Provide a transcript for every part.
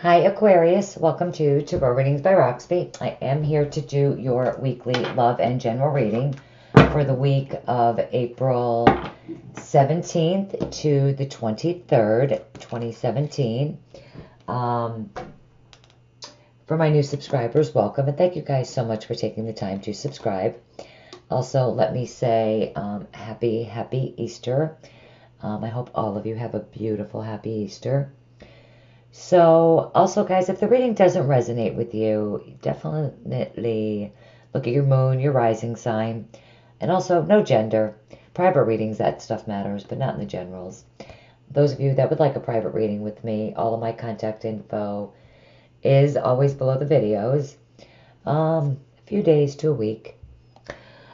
Hi Aquarius, welcome to Tarot Readings by Roxby. I am here to do your weekly love and general reading for the week of April 17th to the 23rd, 2017. For my new subscribers, welcome, and thank you guys so much for taking the time to subscribe. Also, let me say happy Easter. I hope all of you have a beautiful, happy Easter. So, also, guys, if the reading doesn't resonate with you, definitely look at your moon, your rising sign, and also no gender. Private readings, that stuff matters, but not in the generals. Those of you that would like a private reading with me, all of my contact info is always below the videos. A few days to a week.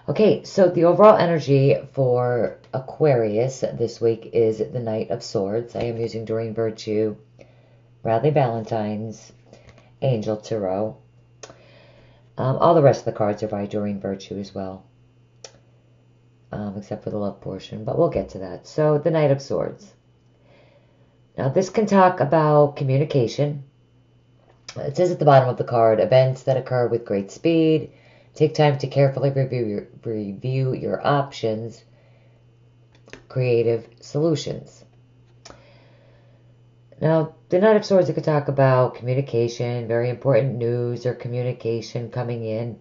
Okay, so the overall energy for Aquarius this week is the Knight of Swords. I am using Doreen Virtue, Bradley Valentine's, Angel Tarot. All the rest of the cards are by Doreen Virtue as well, except for the love portion, but we'll get to that. So, the Knight of Swords. Now, this can talk about communication. It says at the bottom of the card, events that occur with great speed. Take time to carefully review your options. Creative solutions. Now, the Knight of Swords, it could talk about communication, very important news or communication coming in.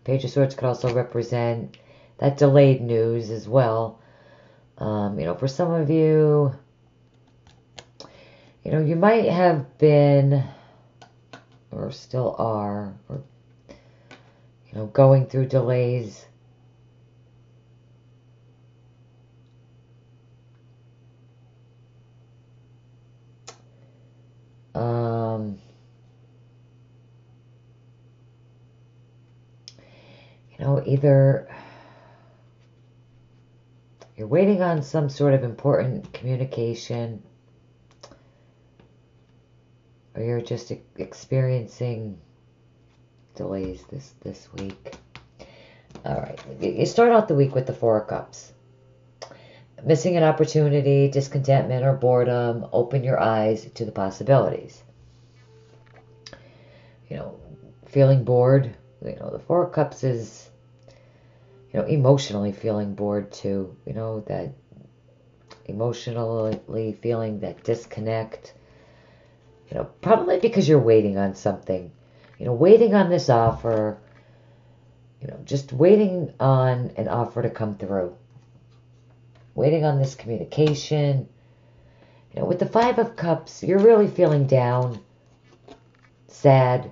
Page of Swords could also represent that delayed news as well. For some of you, you might have been, or still are, or, going through delays. Either you're waiting on some sort of important communication, or you're just experiencing delays this week. All right, you start out the week with the Four of Cups. Missing an opportunity, discontentment, or boredom. Open your eyes to the possibilities. Feeling bored. The Four of Cups is, emotionally feeling bored too. That emotionally feeling that disconnect. Probably because you're waiting on something. Waiting on this offer. Just waiting on an offer to come through. Waiting on this communication. With the Five of Cups, you're really feeling down, sad.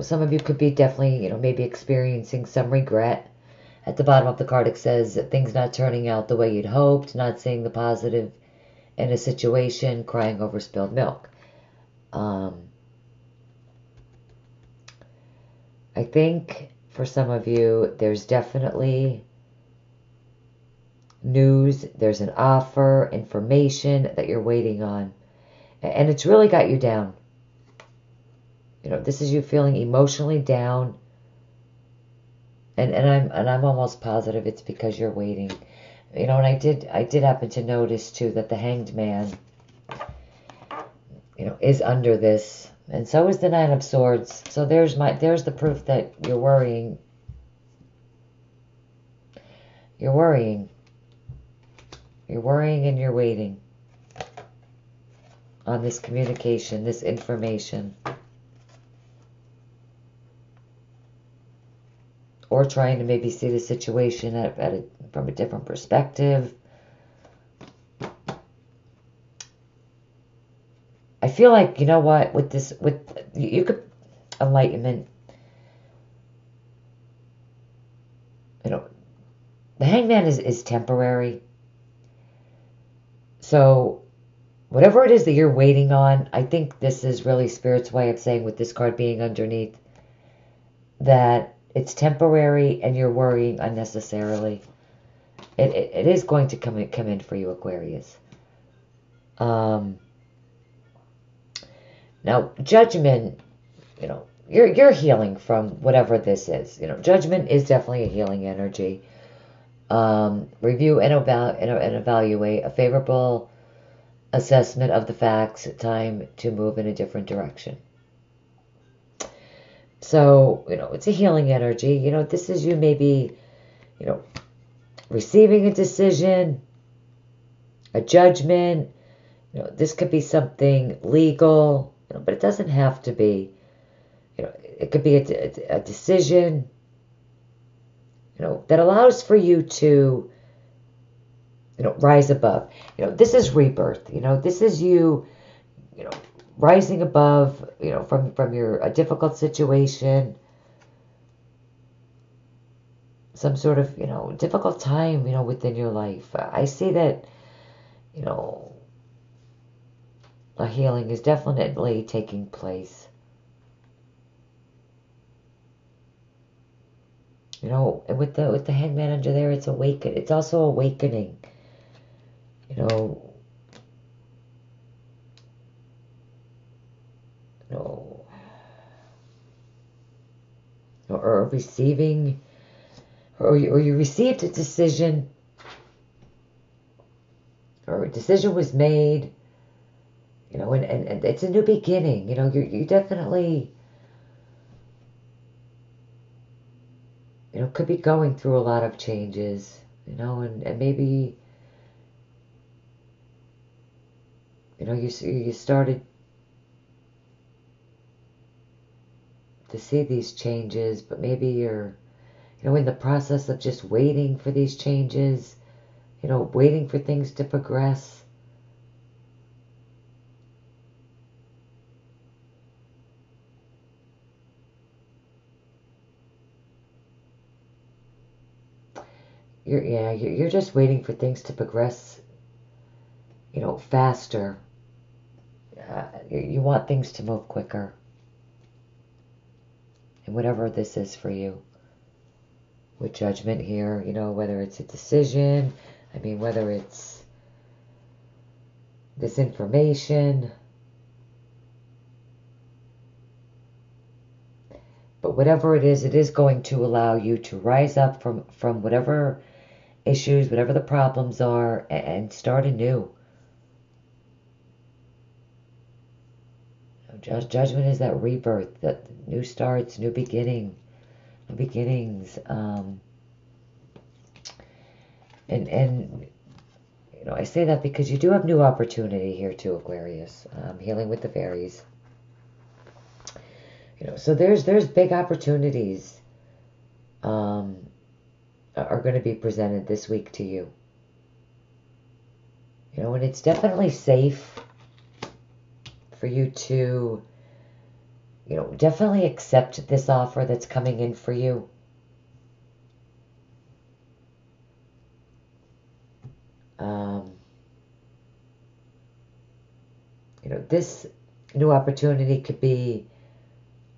Some of you could be definitely, maybe experiencing some regret. At the bottom of the card, it says that things not turning out the way you'd hoped, not seeing the positive in a situation, crying over spilled milk. I think for some of you, there's definitely news, there's an offer, information that you're waiting on, and it's really got you down. This is you feeling emotionally down, and I'm almost positive it's because you're waiting. And I did happen to notice too that the Hanged Man, is under this, and so is the Nine of Swords. So there's the proof that you're worrying. You're worrying. You're worrying and you're waiting on this communication, this information. Or trying to maybe see the situation from a different perspective. I feel like, what, you could, enlightenment, the Hangman is temporary. So, whatever it is that you're waiting on, I think this is really Spirit's way of saying, with this card being underneath, that it's temporary and you're worrying unnecessarily. It is going to come in for you, Aquarius. Now, Judgment, you're healing from whatever this is. Judgment is definitely a healing energy. Review and evaluate a favorable assessment of the facts. Time to move in a different direction. So, it's a healing energy. This is you maybe, receiving a decision, a judgment. This could be something legal, but it doesn't have to be. It could be a decision, that allows for you to, rise above. This is rebirth. This is you, rising above, from a difficult situation, some sort of, difficult time, within your life. I see that, a healing is definitely taking place. And with the hangman under there, it's it's also awakening. Or receiving, or you received a decision, or a decision was made, and it's a new beginning. You definitely, could be going through a lot of changes, and maybe, you started to see these changes, but maybe you're, in the process of just waiting for these changes, waiting for things to progress. You're just waiting for things to progress, faster. You want things to move quicker. And whatever this is for you. With judgment here, whether it's a decision, whether it's this information. But whatever it is going to allow you to rise up from whatever issues, whatever the problems are, and start anew. Judgment is that rebirth, that new starts, new beginnings. And I say that because you do have new opportunity here too, Aquarius. Healing with the fairies. So there's big opportunities are going to be presented this week to you. And it's definitely safe for you to, definitely accept this offer that's coming in for you. This new opportunity could be,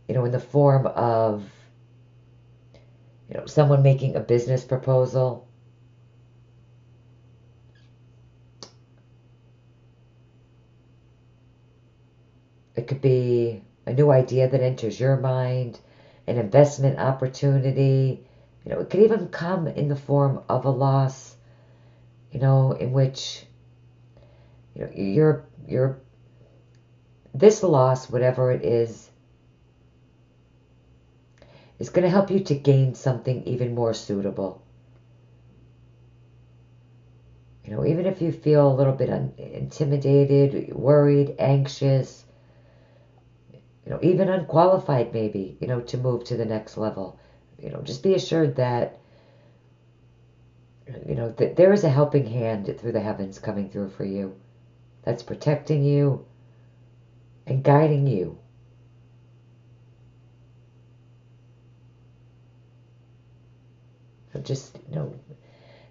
in the form of, someone making a business proposal. It could be a new idea that enters your mind, an investment opportunity. It could even come in the form of a loss, in which, you're this loss, whatever it is going to help you to gain something even more suitable. Even if you feel a little bit intimidated, worried, anxious, even unqualified maybe, to move to the next level. Just be assured that, that there is a helping hand through the heavens coming through for you. That's protecting you and guiding you. So just,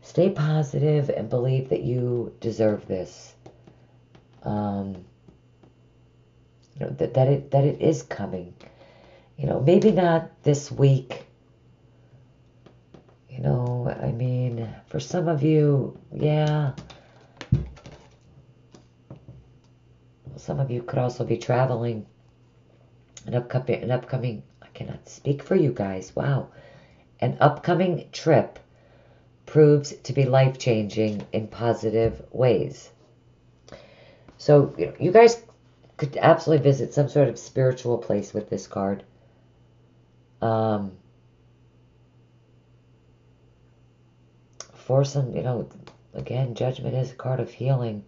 stay positive and believe that you deserve this. That it is coming. Maybe not this week. For some of you, yeah. Some of you could also be traveling. An upcoming, I cannot speak for you guys. Wow. An upcoming trip proves to be life-changing in positive ways. So, you guys could absolutely visit some sort of spiritual place with this card. For some, again, Judgment is a card of healing.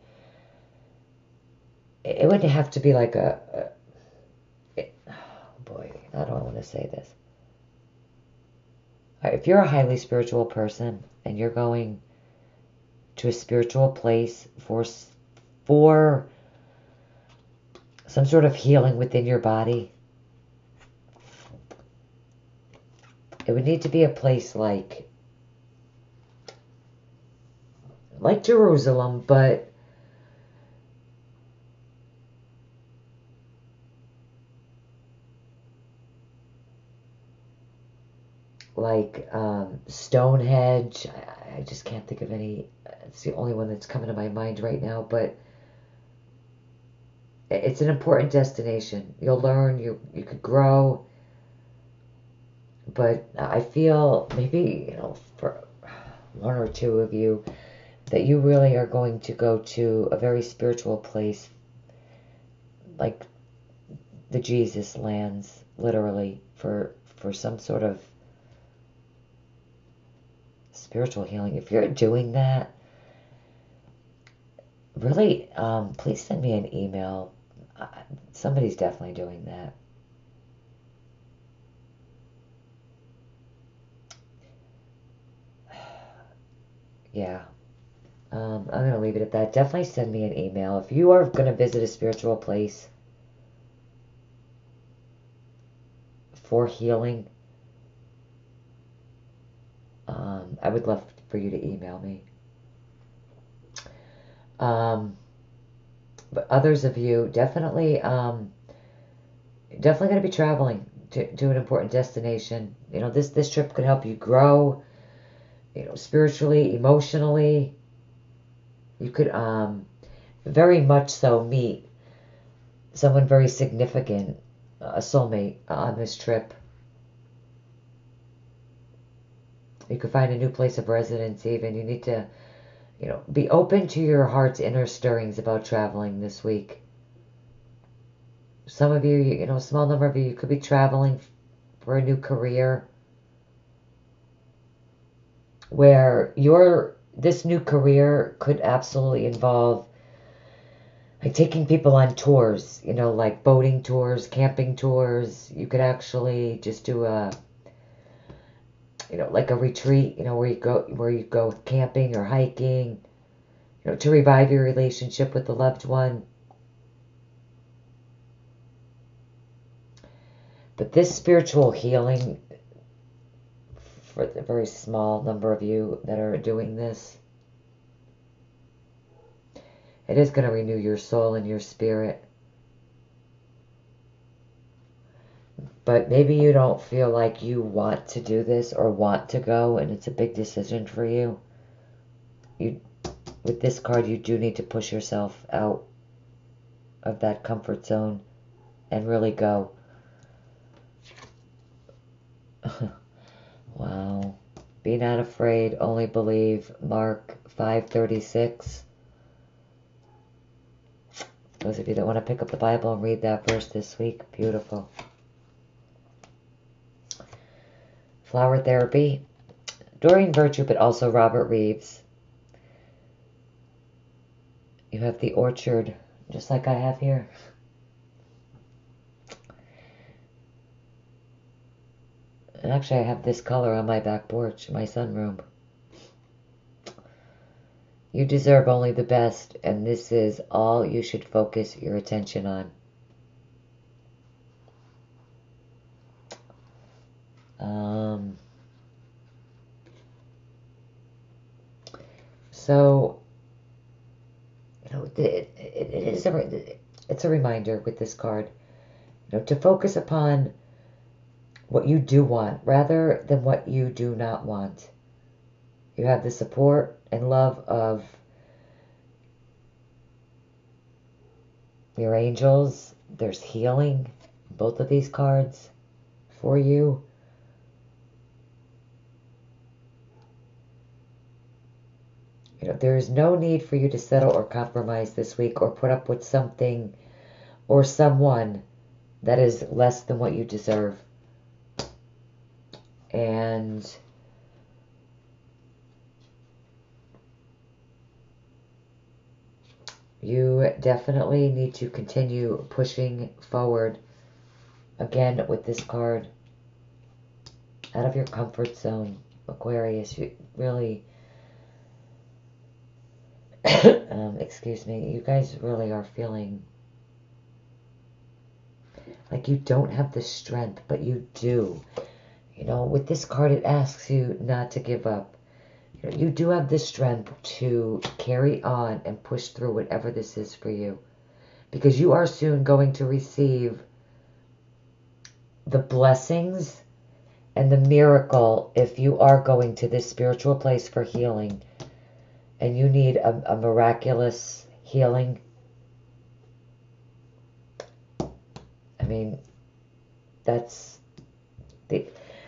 It wouldn't have to be like oh boy, how do I want to say this? If you're a highly spiritual person and you're going to a spiritual place for some sort of healing within your body, it would need to be a place like Jerusalem, but like Stonehenge. I just can't think of any. It's the only one that's coming to my mind right now, but it's an important destination. You'll learn, you could grow, but I feel maybe, for one or two of you, that you really are going to go to a very spiritual place, like the Jesus lands, literally, for some sort of spiritual healing. If you're doing that, really, please send me an email. Somebody's definitely doing that. Yeah. I'm going to leave it at that. Definitely send me an email. If you are going to visit a spiritual place for healing, I would love for you to email me. But others of you, definitely going to be traveling to an important destination. This trip could help you grow, spiritually, emotionally. You could very much so meet someone very significant, a soulmate on this trip. You could find a new place of residence even. You need to, be open to your heart's inner stirrings about traveling this week. Some of you, a small number of you could be traveling for a new career where this new career could absolutely involve like taking people on tours, like boating tours, camping tours. You could actually just do like a retreat, where you go camping or hiking, to revive your relationship with the loved one. But this spiritual healing, for the very small number of you that are doing this, it is going to renew your soul and your spirit. But maybe you don't feel like you want to do this or want to go, and it's a big decision for you. With this card, you do need to push yourself out of that comfort zone and really go. Wow. Be not afraid, only believe. Mark 5:36. Those of you that want to pick up the Bible and read that verse this week, beautiful. Flower therapy. Doreen Virtue, but also Robert Reeves. You have the orchard, just like I have here. And actually, I have this color on my back porch, my sunroom. You deserve only the best, and this is all you should focus your attention on. So, it's a reminder with this card, to focus upon what you do want rather than what you do not want. You have the support and love of your angels. There's healing in both of these cards for you. there is no need for you to settle or compromise this week or put up with something or someone that is less than what you deserve. And you definitely need to continue pushing forward. Again, with this card, out of your comfort zone, Aquarius. You really, excuse me, you guys really are feeling like you don't have the strength, but you do. You know, with this card, it asks you not to give up. You know, you do have the strength to carry on and push through whatever this is for you, because you are soon going to receive the blessings and the miracle if you are going to this spiritual place for healing and you need a miraculous healing. I mean, that's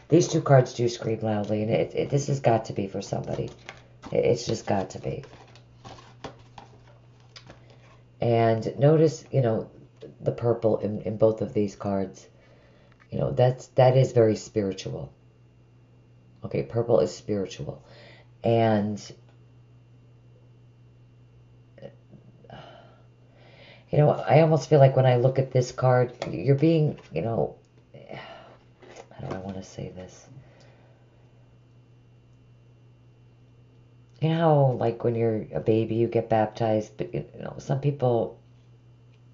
these two cards do scream loudly, and this has got to be for somebody. It's just got to be. And notice, you know, the purple in both of these cards. You know, that is very spiritual. Okay, purple is spiritual. And, you know, I almost feel like when I look at this card, you're being, you know, how do I want to say this? You know how, like, when you're a baby, you get baptized, but, you know, some people,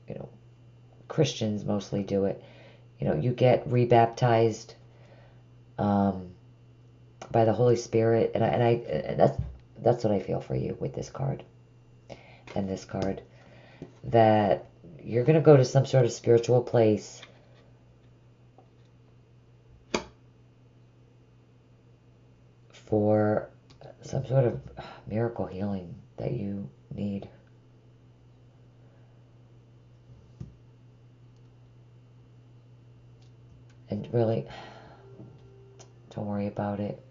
you know, Christians mostly do it. You know, you get rebaptized by the Holy Spirit, and that's what I feel for you with this card and this card, that you're going to go to some sort of spiritual place for some sort of miracle healing that you need. And really, don't worry about it.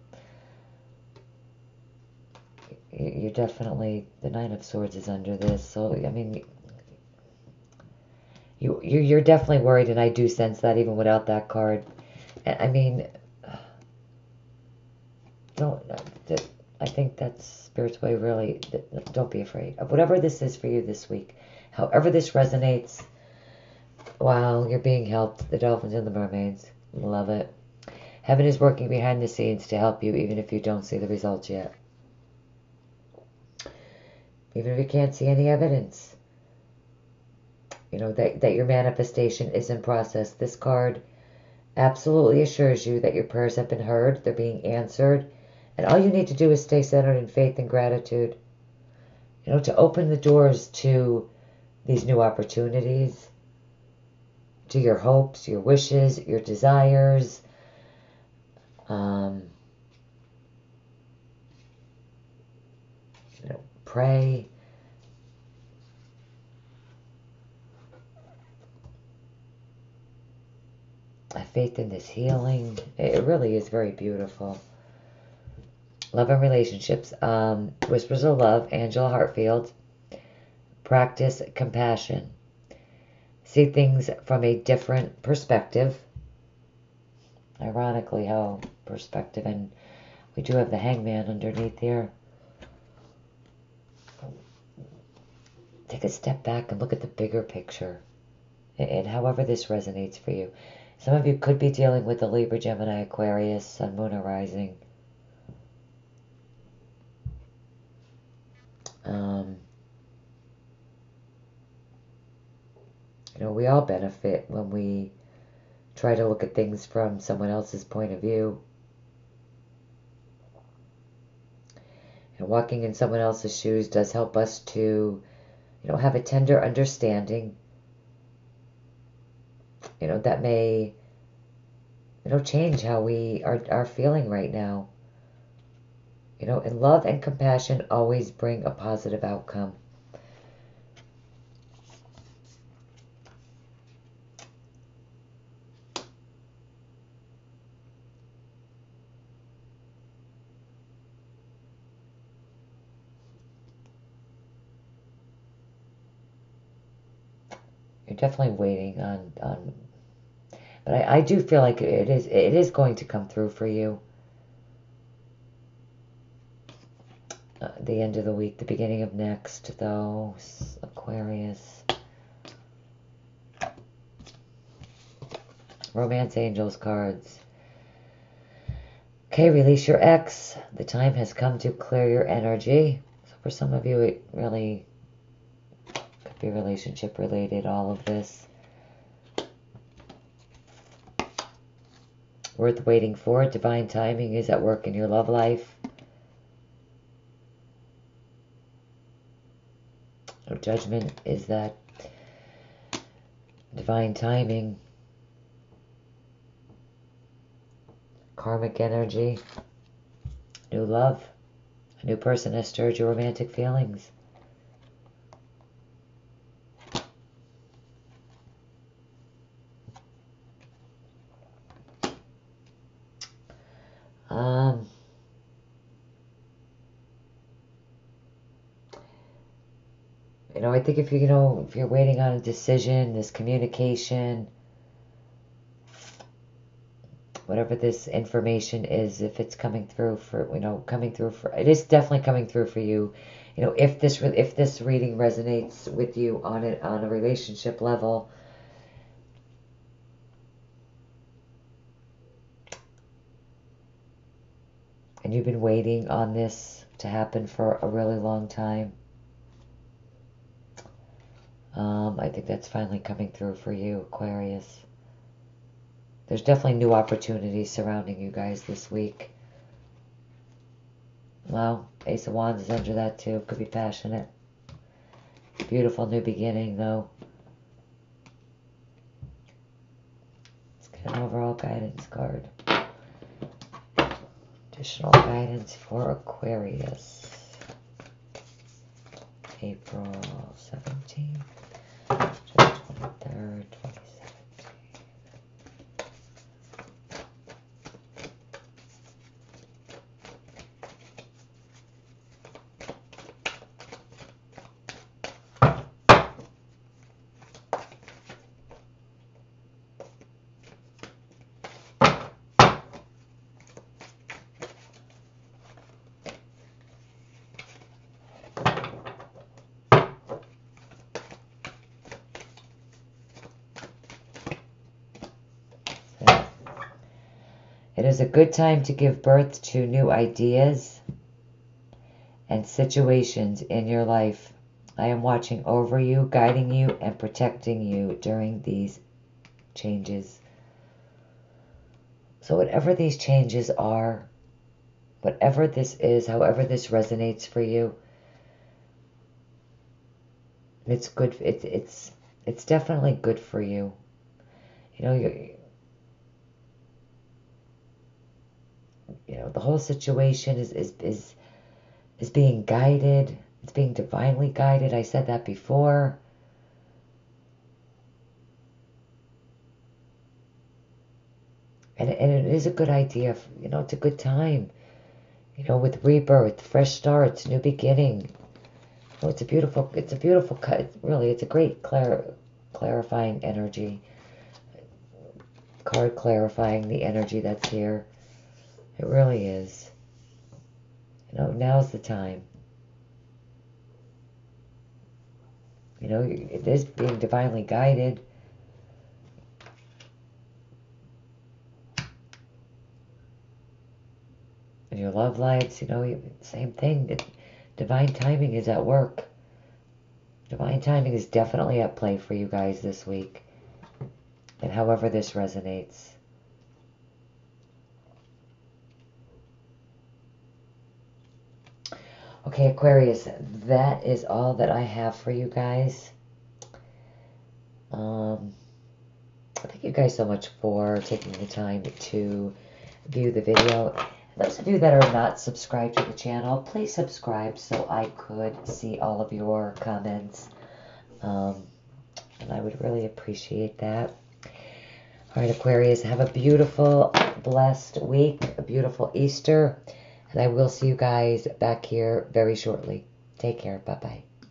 You're definitely, the Nine of Swords is under this, so, I mean, you're definitely worried, and I do sense that even without that card. I mean, I think that's spiritually, really, don't be afraid of whatever this is for you this week. However this resonates, wow, you're being helped. The dolphins and the mermaids. Love it. Heaven is working behind the scenes to help you, even if you don't see the results yet. Even if you can't see any evidence, you know, that your manifestation is in process. This card absolutely assures you that your prayers have been heard, they're being answered, and all you need to do is stay centered in faith and gratitude, you know, to open the doors to these new opportunities, to your hopes, your wishes, your desires. You know, pray. Have faith in this healing. It really is very beautiful. Love and relationships. Whispers of Love, Angela Hartfield. Practice compassion. See things from a different perspective. Ironically, how perspective, and we do have the Hangman underneath here. Take a step back and look at the bigger picture. And however this resonates for you. Some of you could be dealing with the Libra, Gemini, Aquarius, Sun, Moon, or Rising. You know, we all benefit when we try to look at things from someone else's point of view. And walking in someone else's shoes does help us to, you know, have a tender understanding. You know, that may, you know, change how we are feeling right now. You know, and love and compassion always bring a positive outcome. You're definitely waiting on but I do feel like it is going to come through for you. The end of the week, the beginning of next, though, Aquarius. Romance Angels cards. Okay, release your ex. The time has come to clear your energy. So for some of you, it really could be relationship related, all of this. Worth waiting for. Divine timing is at work in your love life. No judgment is that divine timing. Karmic energy. New love. A new person has stirred your romantic feelings. You know, I think if if you're waiting on a decision, this communication, whatever this information is, if it's coming through for, it is definitely coming through for you. You know, if this reading resonates with you on a relationship level, and you've been waiting on this to happen for a really long time, I think that's finally coming through for you, Aquarius. There's definitely new opportunities surrounding you guys this week. Well, Ace of Wands is under that too. Could be passionate. Beautiful new beginning, though. Let's get an overall guidance card. Additional guidance for Aquarius. April 17th. 23rd, 27th. It is a good time to give birth to new ideas and situations in your life. I am watching over you, guiding you, and protecting you during these changes. So whatever these changes are, whatever this is, however this resonates for you, it's good. It's definitely good for you. You know, the whole situation is being guided. It's being divinely guided. I said that before. And it is a good idea. You know, it's a good time. You know, with rebirth, fresh starts, new beginning. Oh, it's a beautiful cut. Really, it's a great clarifying energy. Card clarifying the energy that's here. It really is. You know, now's the time. You know, it is being divinely guided. And your love lives, you know, same thing. Divine timing is at work. Divine timing is definitely at play for you guys this week. And however this resonates. Okay, Aquarius, that is all that I have for you guys. Thank you guys so much for taking the time to view the video. Those of you that are not subscribed to the channel, please subscribe so I could see all of your comments. And I would really appreciate that. All right, Aquarius, have a beautiful, blessed week, a beautiful Easter. And I will see you guys back here very shortly. Take care. Bye-bye.